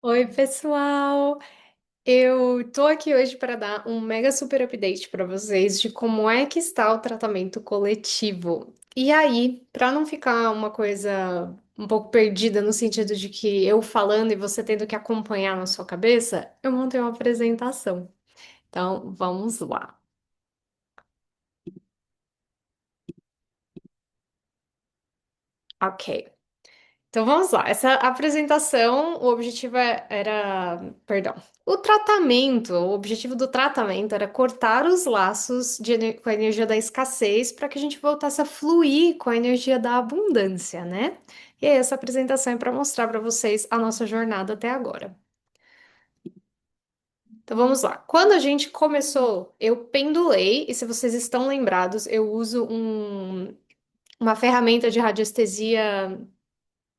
Oi, pessoal! Eu tô aqui hoje para dar um mega super update para vocês de como é que está o tratamento coletivo. E aí, para não ficar uma coisa um pouco perdida no sentido de que eu falando e você tendo que acompanhar na sua cabeça, eu montei uma apresentação. Então, vamos lá. Ok. Então vamos lá. Essa apresentação, o objetivo perdão, o objetivo do tratamento era cortar os laços com a energia da escassez para que a gente voltasse a fluir com a energia da abundância, né? E aí, essa apresentação é para mostrar para vocês a nossa jornada até agora. Então vamos lá. Quando a gente começou, eu pendulei, e se vocês estão lembrados, eu uso uma ferramenta de radiestesia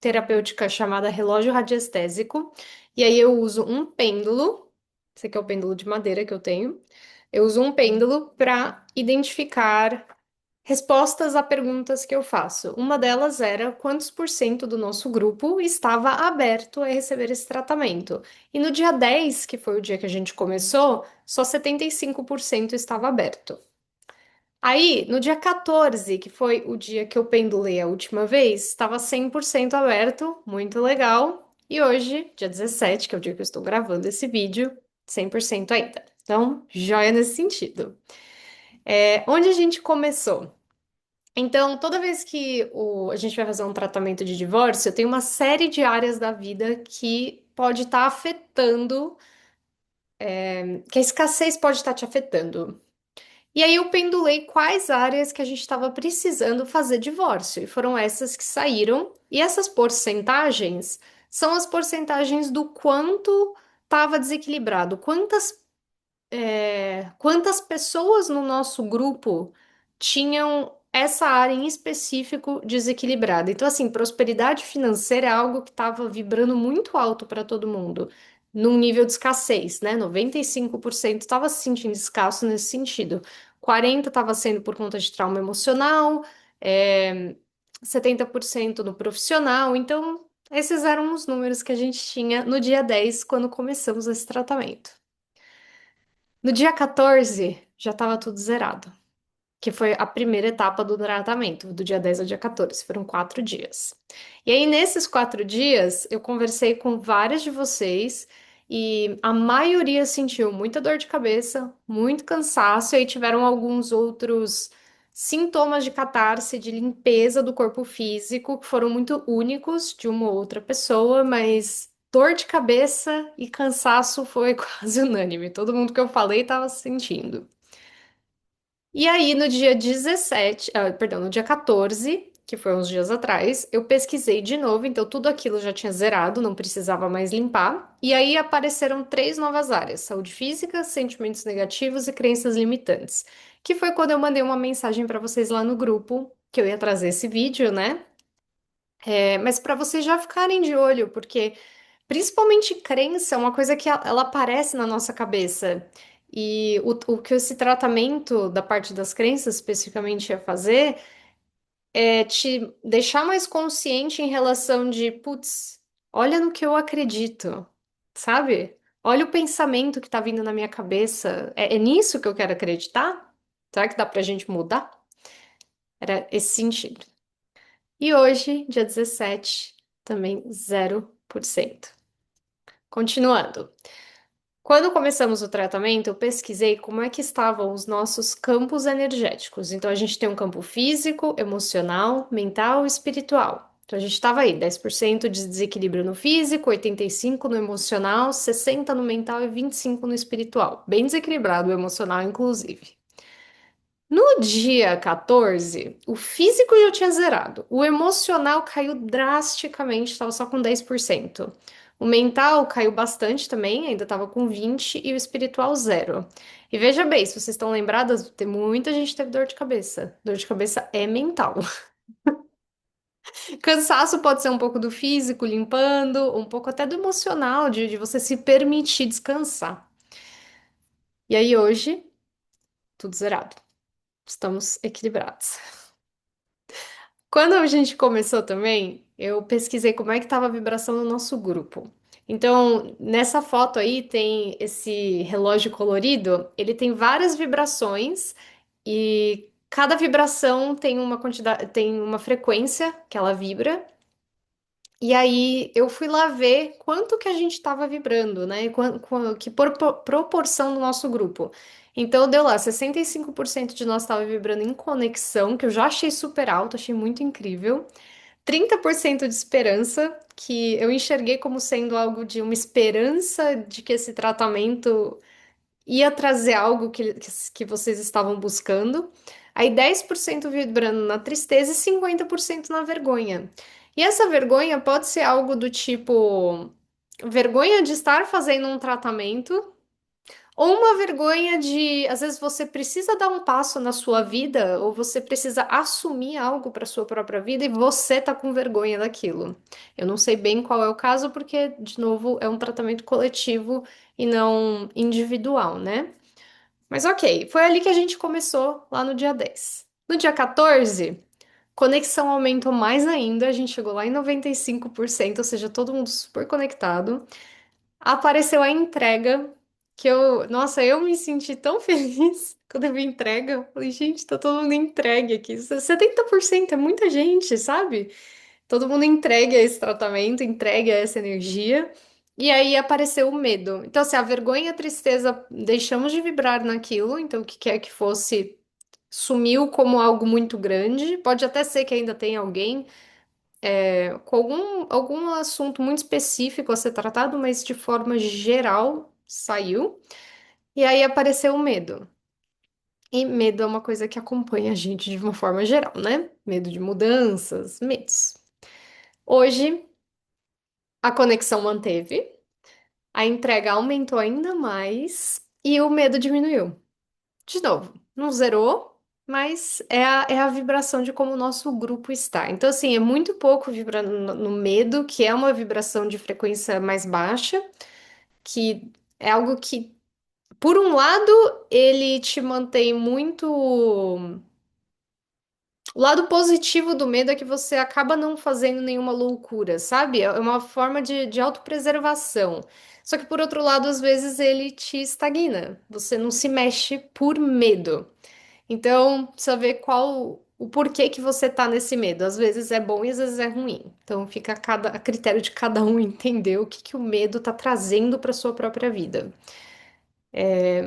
terapêutica chamada relógio radiestésico. E aí eu uso um pêndulo, esse aqui é o pêndulo de madeira que eu tenho. Eu uso um pêndulo para identificar respostas a perguntas que eu faço. Uma delas era quantos por cento do nosso grupo estava aberto a receber esse tratamento. E no dia 10, que foi o dia que a gente começou, só 75% estava aberto. Aí, no dia 14, que foi o dia que eu pendulei a última vez, estava 100% aberto, muito legal. E hoje, dia 17, que é o dia que eu estou gravando esse vídeo, 100% ainda. Então, joia nesse sentido. Onde a gente começou? Então, toda vez que a gente vai fazer um tratamento de divórcio, tem uma série de áreas da vida que pode estar afetando, que a escassez pode estar te afetando. E aí eu pendulei quais áreas que a gente estava precisando fazer divórcio, e foram essas que saíram. E essas porcentagens são as porcentagens do quanto estava desequilibrado, quantas pessoas no nosso grupo tinham essa área em específico desequilibrada. Então, assim, prosperidade financeira é algo que estava vibrando muito alto para todo mundo, num nível de escassez, né? 95% estava se sentindo escasso nesse sentido. 40% estava sendo por conta de trauma emocional, é, 70% no profissional. Então, esses eram os números que a gente tinha no dia 10 quando começamos esse tratamento. No dia 14, já estava tudo zerado, que foi a primeira etapa do tratamento, do dia 10 ao dia 14. Foram 4 dias. E aí, nesses 4 dias, eu conversei com várias de vocês e a maioria sentiu muita dor de cabeça, muito cansaço, e aí tiveram alguns outros sintomas de catarse, de limpeza do corpo físico, que foram muito únicos de uma ou outra pessoa, mas dor de cabeça e cansaço foi quase unânime. Todo mundo que eu falei estava sentindo. E aí, no dia 17, perdão, no dia 14, que foi uns dias atrás, eu pesquisei de novo, então tudo aquilo já tinha zerado, não precisava mais limpar. E aí apareceram três novas áreas: saúde física, sentimentos negativos e crenças limitantes. Que foi quando eu mandei uma mensagem para vocês lá no grupo, que eu ia trazer esse vídeo, né? Mas para vocês já ficarem de olho, porque principalmente crença é uma coisa que ela aparece na nossa cabeça. E o que esse tratamento da parte das crenças especificamente ia fazer é te deixar mais consciente em relação de, putz, olha no que eu acredito, sabe? Olha o pensamento que tá vindo na minha cabeça. É nisso que eu quero acreditar? Será que dá pra gente mudar? Era esse sentido. E hoje, dia 17, também 0%. Continuando. Quando começamos o tratamento, eu pesquisei como é que estavam os nossos campos energéticos. Então, a gente tem um campo físico, emocional, mental e espiritual. Então, a gente estava aí, 10% de desequilíbrio no físico, 85% no emocional, 60% no mental e 25% no espiritual. Bem desequilibrado o emocional, inclusive. No dia 14, o físico já tinha zerado. O emocional caiu drasticamente, estava só com 10%. O mental caiu bastante também, ainda estava com 20%, e o espiritual zero. E veja bem, se vocês estão lembradas, tem muita gente que teve dor de cabeça. Dor de cabeça é mental. Cansaço pode ser um pouco do físico, limpando, um pouco até do emocional, de você se permitir descansar. E aí hoje, tudo zerado. Estamos equilibrados. Quando a gente começou também, Eu pesquisei como é que estava a vibração no nosso grupo. Então, nessa foto aí tem esse relógio colorido, ele tem várias vibrações e cada vibração tem uma quantidade, tem uma frequência que ela vibra. E aí eu fui lá ver quanto que a gente estava vibrando, né? Que proporção do nosso grupo. Então deu lá, 65% de nós estava vibrando em conexão, que eu já achei super alto, achei muito incrível. 30% de esperança, que eu enxerguei como sendo algo de uma esperança de que esse tratamento ia trazer algo que vocês estavam buscando. Aí 10% vibrando na tristeza e 50% na vergonha. E essa vergonha pode ser algo do tipo vergonha de estar fazendo um tratamento ou uma vergonha de, às vezes você precisa dar um passo na sua vida, ou você precisa assumir algo para sua própria vida e você tá com vergonha daquilo. Eu não sei bem qual é o caso, porque, de novo, é um tratamento coletivo e não individual, né? Mas ok, foi ali que a gente começou, lá no dia 10. No dia 14, conexão aumentou mais ainda, a gente chegou lá em 95%, ou seja, todo mundo super conectado. Apareceu a entrega, que eu, nossa, eu me senti tão feliz quando eu vi a entrega. Eu falei, gente, tá todo mundo entregue aqui. 70% é muita gente, sabe? Todo mundo entregue a esse tratamento, entregue a essa energia. E aí apareceu o medo. Então, assim, a vergonha e a tristeza, deixamos de vibrar naquilo, então o que quer que fosse sumiu como algo muito grande. Pode até ser que ainda tenha alguém com algum assunto muito específico a ser tratado, mas de forma geral saiu. E aí apareceu o medo. E medo é uma coisa que acompanha a gente de uma forma geral, né? Medo de mudanças, medos. Hoje, a conexão manteve, a entrega aumentou ainda mais e o medo diminuiu. De novo, não zerou, mas é a vibração de como o nosso grupo está. Então, assim, é muito pouco vibrando no medo, que é uma vibração de frequência mais baixa, que é algo que, por um lado, ele te mantém muito. O lado positivo do medo é que você acaba não fazendo nenhuma loucura, sabe? É uma forma de autopreservação. Só que, por outro lado, às vezes ele te estagna. Você não se mexe por medo. Então, precisa ver qual o porquê que você tá nesse medo. Às vezes é bom e às vezes é ruim. Então, fica a critério de cada um entender o que que o medo tá trazendo para sua própria vida.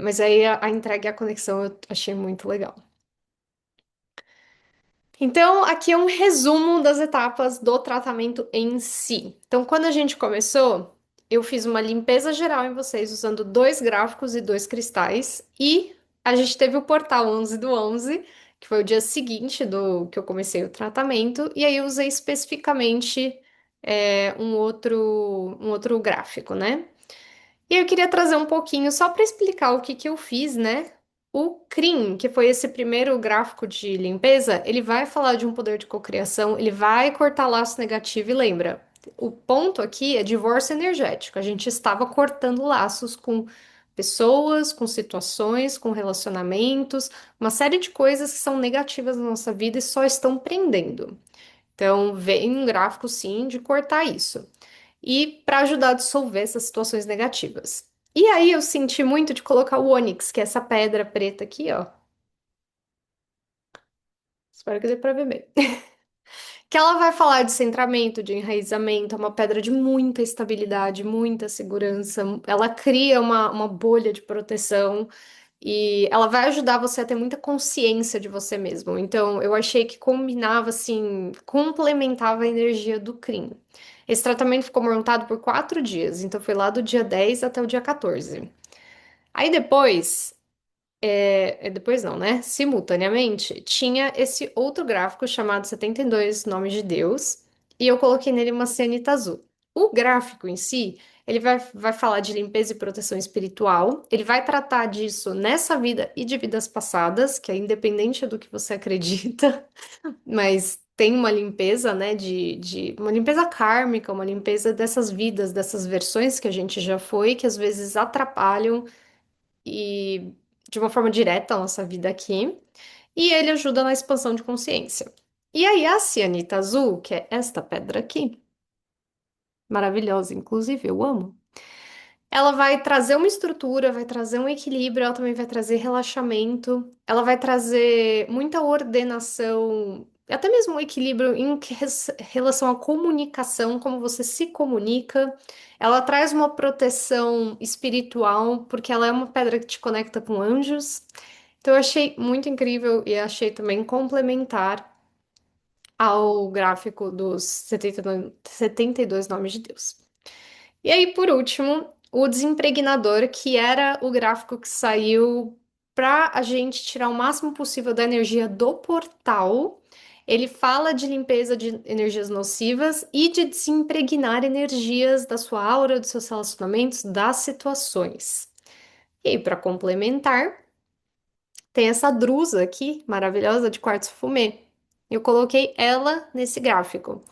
Mas aí a entrega e a conexão eu achei muito legal. Então, aqui é um resumo das etapas do tratamento em si. Então, quando a gente começou, eu fiz uma limpeza geral em vocês usando dois gráficos e dois cristais, e a gente teve o portal 11 do 11, que foi o dia seguinte do que eu comecei o tratamento, e aí eu usei especificamente um outro gráfico, né? E eu queria trazer um pouquinho só para explicar o que que eu fiz, né? O CRIM, que foi esse primeiro gráfico de limpeza, ele vai falar de um poder de cocriação, ele vai cortar laço negativo e lembra, o ponto aqui é divórcio energético. A gente estava cortando laços com pessoas, com situações, com relacionamentos, uma série de coisas que são negativas na nossa vida e só estão prendendo. Então, vem um gráfico sim de cortar isso e para ajudar a dissolver essas situações negativas. E aí eu senti muito de colocar o ônix, que é essa pedra preta aqui, ó. Espero que dê para ver bem. Que ela vai falar de centramento, de enraizamento, é uma pedra de muita estabilidade, muita segurança. Ela cria uma bolha de proteção e ela vai ajudar você a ter muita consciência de você mesmo. Então, eu achei que combinava, assim, complementava a energia do CRIM. Esse tratamento ficou montado por 4 dias, então foi lá do dia 10 até o dia 14. Aí depois, depois não, né? Simultaneamente, tinha esse outro gráfico chamado 72 Nomes de Deus, e eu coloquei nele uma cianita azul. O gráfico em si, ele vai falar de limpeza e proteção espiritual, ele vai tratar disso nessa vida e de vidas passadas, que é independente do que você acredita, mas tem uma limpeza, né, de uma limpeza kármica, uma limpeza dessas vidas, dessas versões que a gente já foi, que às vezes atrapalham e de uma forma direta a nossa vida aqui, e ele ajuda na expansão de consciência. E aí a cianita azul, que é esta pedra aqui, maravilhosa, inclusive, eu amo. Ela vai trazer uma estrutura, vai trazer um equilíbrio, ela também vai trazer relaxamento, ela vai trazer muita ordenação, até mesmo um equilíbrio em relação à comunicação, como você se comunica. Ela traz uma proteção espiritual, porque ela é uma pedra que te conecta com anjos. Então eu achei muito incrível e achei também complementar ao gráfico dos 72 nomes de Deus. E aí, por último, o desimpregnador, que era o gráfico que saiu para a gente tirar o máximo possível da energia do portal. Ele fala de limpeza de energias nocivas e de desimpregnar energias da sua aura, dos seus relacionamentos, das situações. E aí, para complementar, tem essa drusa aqui, maravilhosa, de quartzo fumê. Eu coloquei ela nesse gráfico.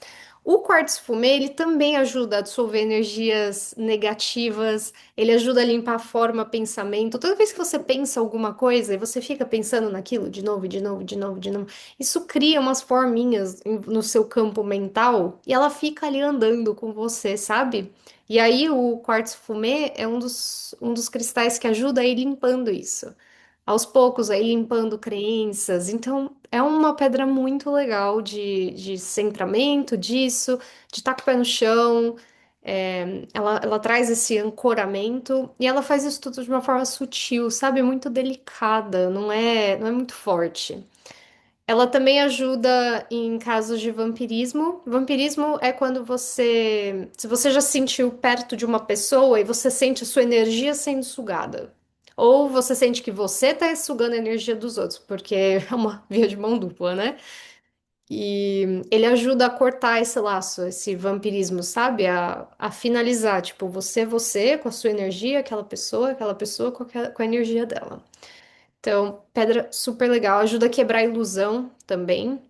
O quartzo fumê, ele também ajuda a dissolver energias negativas, ele ajuda a limpar a forma, pensamento. Toda vez que você pensa alguma coisa e você fica pensando naquilo de novo, de novo, de novo, de novo, isso cria umas forminhas no seu campo mental e ela fica ali andando com você, sabe? E aí o quartzo fumê é um dos cristais que ajuda a ir limpando isso aos poucos, aí limpando crenças. Então, é uma pedra muito legal de centramento disso, de estar com o pé no chão. Ela traz esse ancoramento e ela faz isso tudo de uma forma sutil, sabe? Muito delicada, não é muito forte. Ela também ajuda em casos de vampirismo. Vampirismo é quando se você já se sentiu perto de uma pessoa e você sente a sua energia sendo sugada. Ou você sente que você está sugando a energia dos outros, porque é uma via de mão dupla, né? E ele ajuda a cortar esse laço, esse vampirismo, sabe? A finalizar, tipo, você com a sua energia, aquela pessoa com a energia dela. Então, pedra super legal, ajuda a quebrar a ilusão também,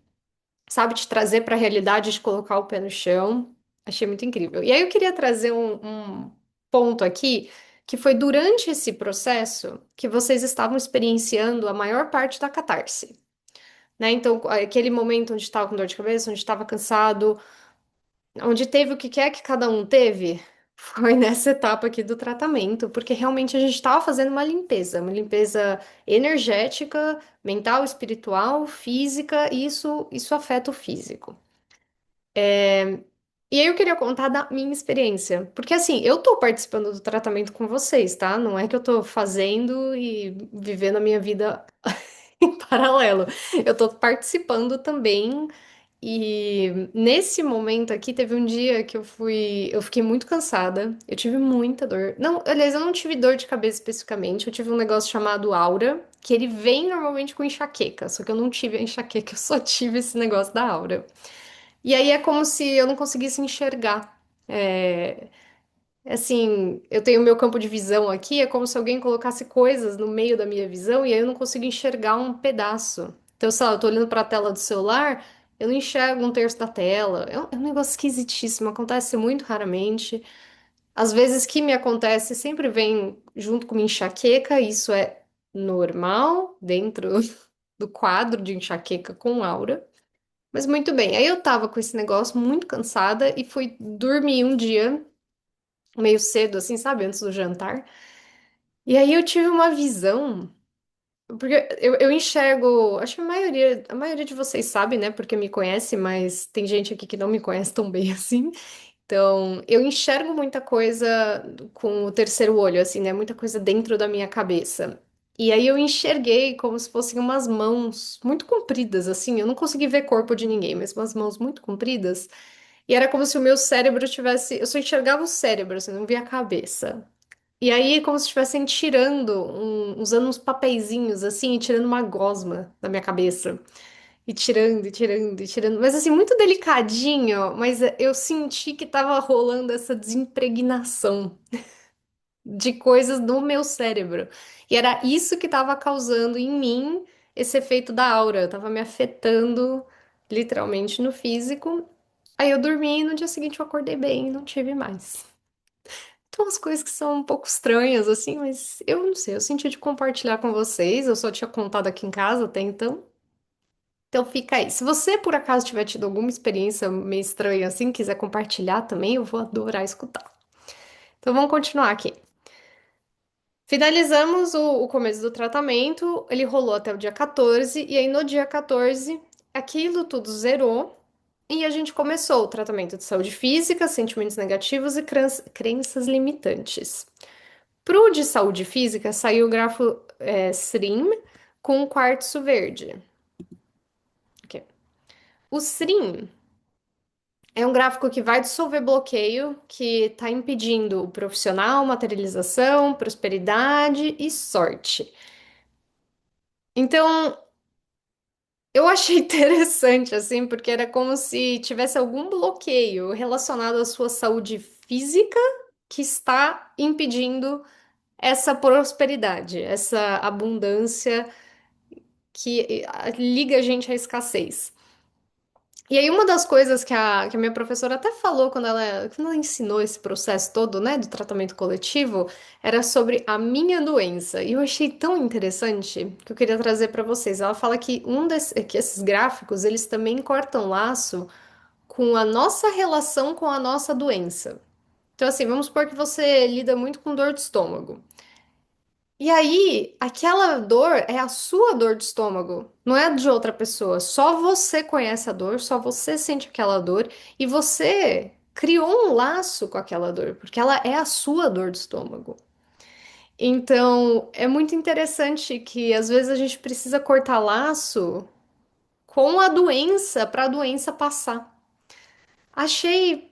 sabe, te trazer para a realidade, de colocar o pé no chão. Achei muito incrível. E aí eu queria trazer um ponto aqui, que foi durante esse processo que vocês estavam experienciando a maior parte da catarse, né? Então, aquele momento onde estava com dor de cabeça, onde estava cansado, onde teve o que quer que cada um teve, foi nessa etapa aqui do tratamento, porque realmente a gente estava fazendo uma limpeza energética, mental, espiritual, física, e isso afeta o físico. E aí eu queria contar da minha experiência, porque assim, eu tô participando do tratamento com vocês, tá? Não é que eu tô fazendo e vivendo a minha vida em paralelo. Eu tô participando também. E nesse momento aqui, teve um dia que eu fiquei muito cansada, eu tive muita dor. Não, aliás, eu não tive dor de cabeça especificamente, eu tive um negócio chamado aura, que ele vem normalmente com enxaqueca, só que eu não tive a enxaqueca, eu só tive esse negócio da aura. E aí é como se eu não conseguisse enxergar. Assim, eu tenho meu campo de visão aqui, é como se alguém colocasse coisas no meio da minha visão e aí eu não consigo enxergar um pedaço. Então, sei lá, eu tô olhando para a tela do celular, eu não enxergo um terço da tela. É um negócio esquisitíssimo, acontece muito raramente. Às vezes que me acontece, sempre vem junto com uma enxaqueca, isso é normal dentro do quadro de enxaqueca com aura. Mas muito bem, aí eu tava com esse negócio muito cansada e fui dormir um dia meio cedo, assim, sabe, antes do jantar. E aí eu tive uma visão, porque eu enxergo, acho que a maioria de vocês sabe, né, porque me conhece, mas tem gente aqui que não me conhece tão bem assim. Então, eu enxergo muita coisa com o terceiro olho, assim, né, muita coisa dentro da minha cabeça. E aí eu enxerguei como se fossem umas mãos muito compridas, assim, eu não consegui ver corpo de ninguém, mas umas mãos muito compridas. E era como se o meu cérebro tivesse, eu só enxergava o cérebro, assim, não via a cabeça. E aí, como se estivessem tirando, usando uns papeizinhos assim, e tirando uma gosma da minha cabeça. E tirando, e tirando, e tirando. Mas assim, muito delicadinho, mas eu senti que tava rolando essa desimpregnação de coisas no meu cérebro. E era isso que tava causando em mim esse efeito da aura. Tava me afetando literalmente no físico. Aí eu dormi e no dia seguinte eu acordei bem e não tive mais. Então, umas coisas que são um pouco estranhas, assim, mas eu não sei, eu senti de compartilhar com vocês, eu só tinha contado aqui em casa até então. Então fica aí. Se você por acaso tiver tido alguma experiência meio estranha assim, quiser compartilhar também, eu vou adorar escutar. Então vamos continuar aqui. Finalizamos o começo do tratamento, ele rolou até o dia 14, e aí no dia 14, aquilo tudo zerou, e a gente começou o tratamento de saúde física, sentimentos negativos e crenças limitantes. Pro de saúde física, saiu o grafo SRIM com quartzo verde. Ok. O SRIM é um gráfico que vai dissolver bloqueio, que está impedindo o profissional, materialização, prosperidade e sorte. Então, eu achei interessante, assim, porque era como se tivesse algum bloqueio relacionado à sua saúde física que está impedindo essa prosperidade, essa abundância que liga a gente à escassez. E aí, uma das coisas que a minha professora até falou quando ela ensinou esse processo todo, né, do tratamento coletivo, era sobre a minha doença. E eu achei tão interessante que eu queria trazer para vocês. Ela fala que que esses gráficos, eles também cortam laço com a nossa relação com a nossa doença. Então, assim, vamos supor que você lida muito com dor de estômago. E aí, aquela dor é a sua dor de estômago, não é a de outra pessoa. Só você conhece a dor, só você sente aquela dor e você criou um laço com aquela dor, porque ela é a sua dor de estômago. Então, é muito interessante que às vezes a gente precisa cortar laço com a doença para a doença passar. Achei,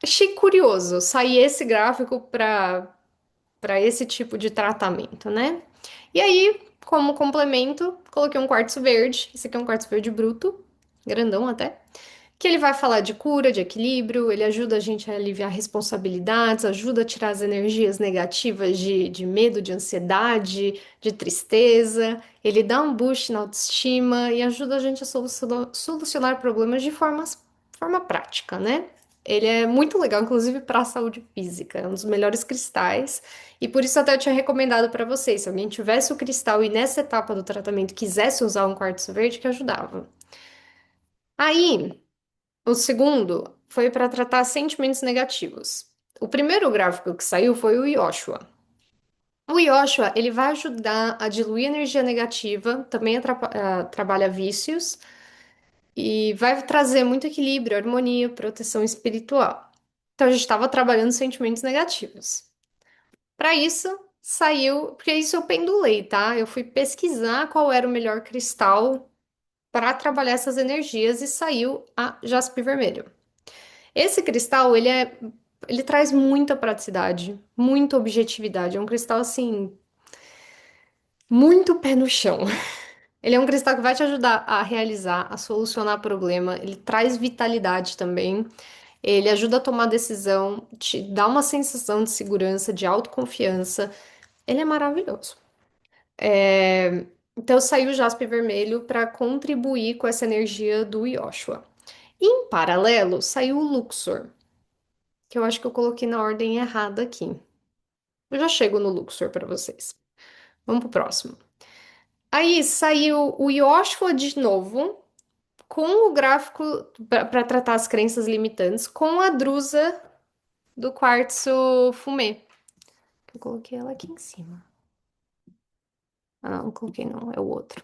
achei curioso sair esse gráfico para esse tipo de tratamento, né? E aí, como complemento, coloquei um quartzo verde. Esse aqui é um quartzo verde bruto, grandão até. Que ele vai falar de cura, de equilíbrio, ele ajuda a gente a aliviar responsabilidades, ajuda a tirar as energias negativas de medo, de ansiedade, de tristeza. Ele dá um boost na autoestima e ajuda a gente a solucionar problemas de forma prática, né? Ele é muito legal, inclusive para a saúde física. É um dos melhores cristais. E por isso até eu tinha recomendado para vocês, se alguém tivesse o cristal e nessa etapa do tratamento quisesse usar um quartzo verde, que ajudava. Aí, o segundo foi para tratar sentimentos negativos. O primeiro gráfico que saiu foi o Yoshua. O Yoshua, ele vai ajudar a diluir energia negativa, também trabalha vícios e vai trazer muito equilíbrio, harmonia, proteção espiritual. Então a gente estava trabalhando sentimentos negativos. Para isso, saiu, porque isso eu pendulei, tá? Eu fui pesquisar qual era o melhor cristal para trabalhar essas energias e saiu a jaspe vermelho. Esse cristal, ele traz muita praticidade, muita objetividade. É um cristal assim, muito pé no chão. Ele é um cristal que vai te ajudar a realizar, a solucionar problema. Ele traz vitalidade também. Ele ajuda a tomar decisão, te dá uma sensação de segurança, de autoconfiança. Ele é maravilhoso. Então saiu o jaspe vermelho para contribuir com essa energia do Yoshua. Em paralelo, saiu o Luxor, que eu acho que eu coloquei na ordem errada aqui. Eu já chego no Luxor para vocês. Vamos pro próximo. Aí saiu o Yoshua de novo, com o gráfico para tratar as crenças limitantes, com a drusa do quartzo fumê. Eu coloquei ela aqui em cima. Ah, não coloquei não, é o outro.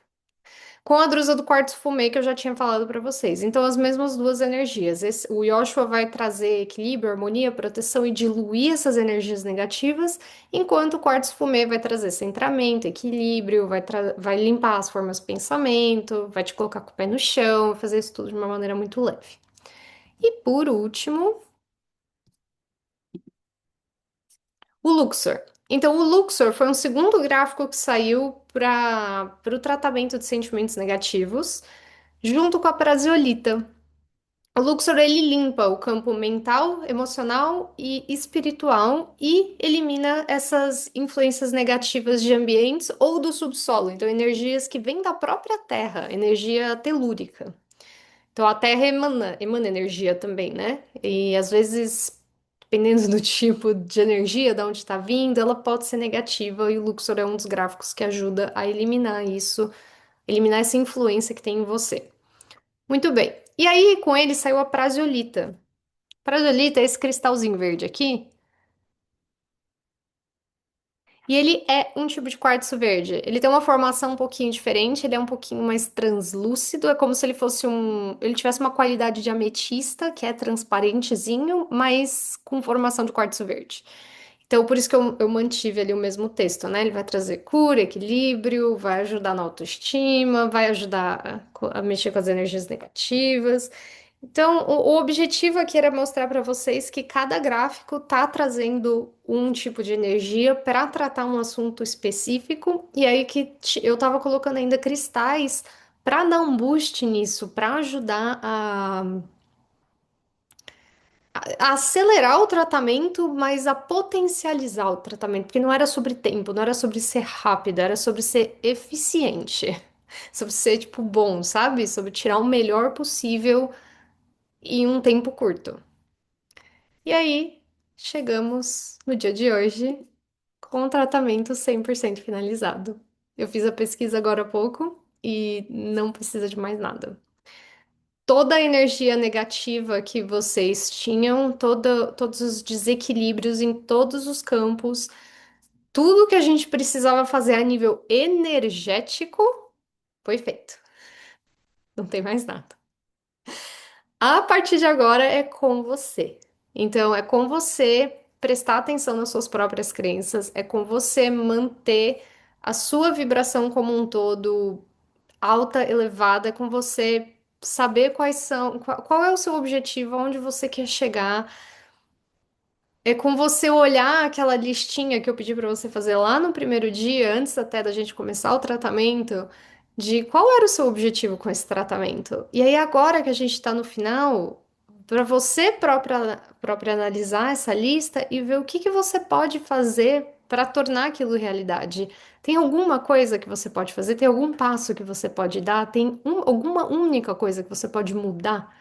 Com a drusa do quartzo fumê que eu já tinha falado para vocês. Então, as mesmas duas energias. O Yoshua vai trazer equilíbrio, harmonia, proteção e diluir essas energias negativas, enquanto o quartzo fumê vai trazer centramento, equilíbrio, vai limpar as formas de pensamento, vai te colocar com o pé no chão, fazer isso tudo de uma maneira muito leve. E por último, o Luxor. Então, o Luxor foi um segundo gráfico que saiu para o tratamento de sentimentos negativos, junto com a praziolita. O Luxor ele limpa o campo mental, emocional e espiritual e elimina essas influências negativas de ambientes ou do subsolo, então energias que vêm da própria Terra, energia telúrica. Então a Terra emana energia também, né? E às vezes, dependendo do tipo de energia, de onde está vindo, ela pode ser negativa e o Luxor é um dos gráficos que ajuda a eliminar isso eliminar essa influência que tem em você. Muito bem. E aí, com ele saiu a praziolita. Praziolita é esse cristalzinho verde aqui. E ele é um tipo de quartzo verde. Ele tem uma formação um pouquinho diferente, ele é um pouquinho mais translúcido, é como se ele fosse um, ele tivesse uma qualidade de ametista, que é transparentezinho, mas com formação de quartzo verde. Então, por isso que eu mantive ali o mesmo texto, né? Ele vai trazer cura, equilíbrio, vai ajudar na autoestima, vai ajudar a mexer com as energias negativas. Então, o objetivo aqui era mostrar para vocês que cada gráfico tá trazendo um tipo de energia para tratar um assunto específico, e aí que eu tava colocando ainda cristais para dar um boost nisso, para ajudar a acelerar o tratamento, mas a potencializar o tratamento, porque não era sobre tempo, não era sobre ser rápido, era sobre ser eficiente, sobre ser, tipo, bom, sabe? Sobre tirar o melhor possível em um tempo curto. E aí, chegamos no dia de hoje com o tratamento 100% finalizado. Eu fiz a pesquisa agora há pouco e não precisa de mais nada. Toda a energia negativa que vocês tinham, todos os desequilíbrios em todos os campos, tudo que a gente precisava fazer a nível energético foi feito. Não tem mais nada. A partir de agora é com você. Então, é com você prestar atenção nas suas próprias crenças, é com você manter a sua vibração como um todo alta, elevada, é com você saber quais são, qual é o seu objetivo, aonde você quer chegar. É com você olhar aquela listinha que eu pedi para você fazer lá no primeiro dia, antes até da gente começar o tratamento, de qual era o seu objetivo com esse tratamento. E aí, agora que a gente está no final, para você própria analisar essa lista e ver o que que você pode fazer para tornar aquilo realidade. Tem alguma coisa que você pode fazer? Tem algum passo que você pode dar? Tem alguma única coisa que você pode mudar?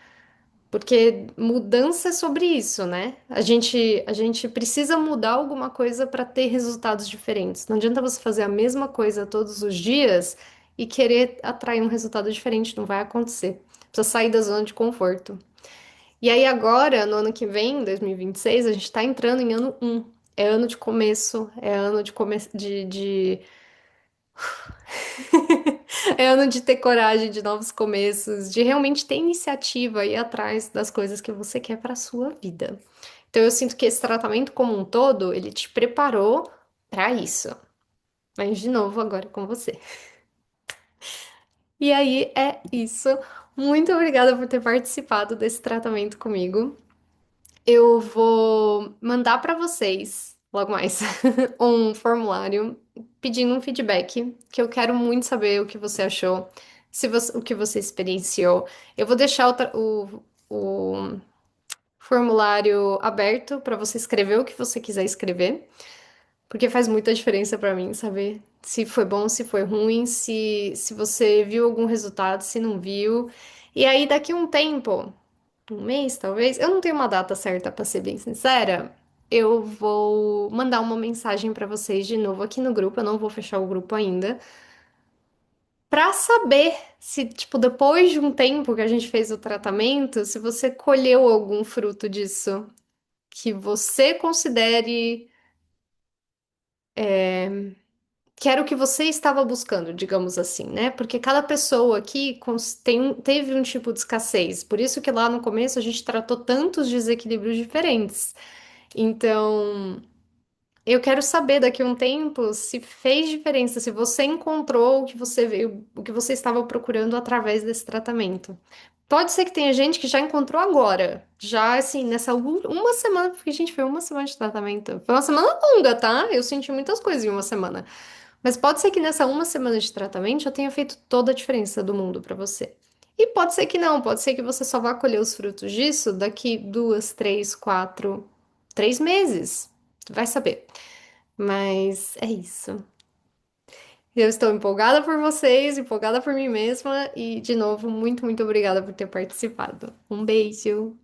Porque mudança é sobre isso, né? A gente precisa mudar alguma coisa para ter resultados diferentes. Não adianta você fazer a mesma coisa todos os dias e querer atrair um resultado diferente, não vai acontecer. Precisa sair da zona de conforto. E aí agora, no ano que vem, 2026, a gente está entrando em ano um. É ano de começo, é ano de, é ano de ter coragem de novos começos, de realmente ter iniciativa e ir atrás das coisas que você quer para sua vida. Então eu sinto que esse tratamento como um todo, ele te preparou para isso. Mas de novo agora com você. E aí é isso. Muito obrigada por ter participado desse tratamento comigo. Eu vou mandar para vocês, logo mais, um formulário pedindo um feedback, que eu quero muito saber o que você achou, se o que você experienciou. Eu vou deixar o formulário aberto para você escrever o que você quiser escrever, porque faz muita diferença para mim saber se foi bom, se foi ruim, se você viu algum resultado, se não viu. E aí, daqui a um tempo um mês, talvez. Eu não tenho uma data certa, pra ser bem sincera. Eu vou mandar uma mensagem pra vocês de novo aqui no grupo. Eu não vou fechar o grupo ainda, pra saber se, tipo, depois de um tempo que a gente fez o tratamento, se você colheu algum fruto disso que você considere que era o que você estava buscando, digamos assim, né? Porque cada pessoa aqui teve um tipo de escassez. Por isso que lá no começo a gente tratou tantos desequilíbrios diferentes. Então, eu quero saber daqui a um tempo se fez diferença, se você encontrou o que você veio, o que você estava procurando através desse tratamento. Pode ser que tenha gente que já encontrou agora, já assim, nessa uma semana, porque a gente foi uma semana de tratamento. Foi uma semana longa, tá? Eu senti muitas coisas em uma semana. Mas pode ser que nessa uma semana de tratamento já tenha feito toda a diferença do mundo pra você. E pode ser que não, pode ser que você só vá colher os frutos disso daqui 3 meses. Vai saber. Mas é isso. Eu estou empolgada por vocês, empolgada por mim mesma e, de novo, muito, muito obrigada por ter participado. Um beijo!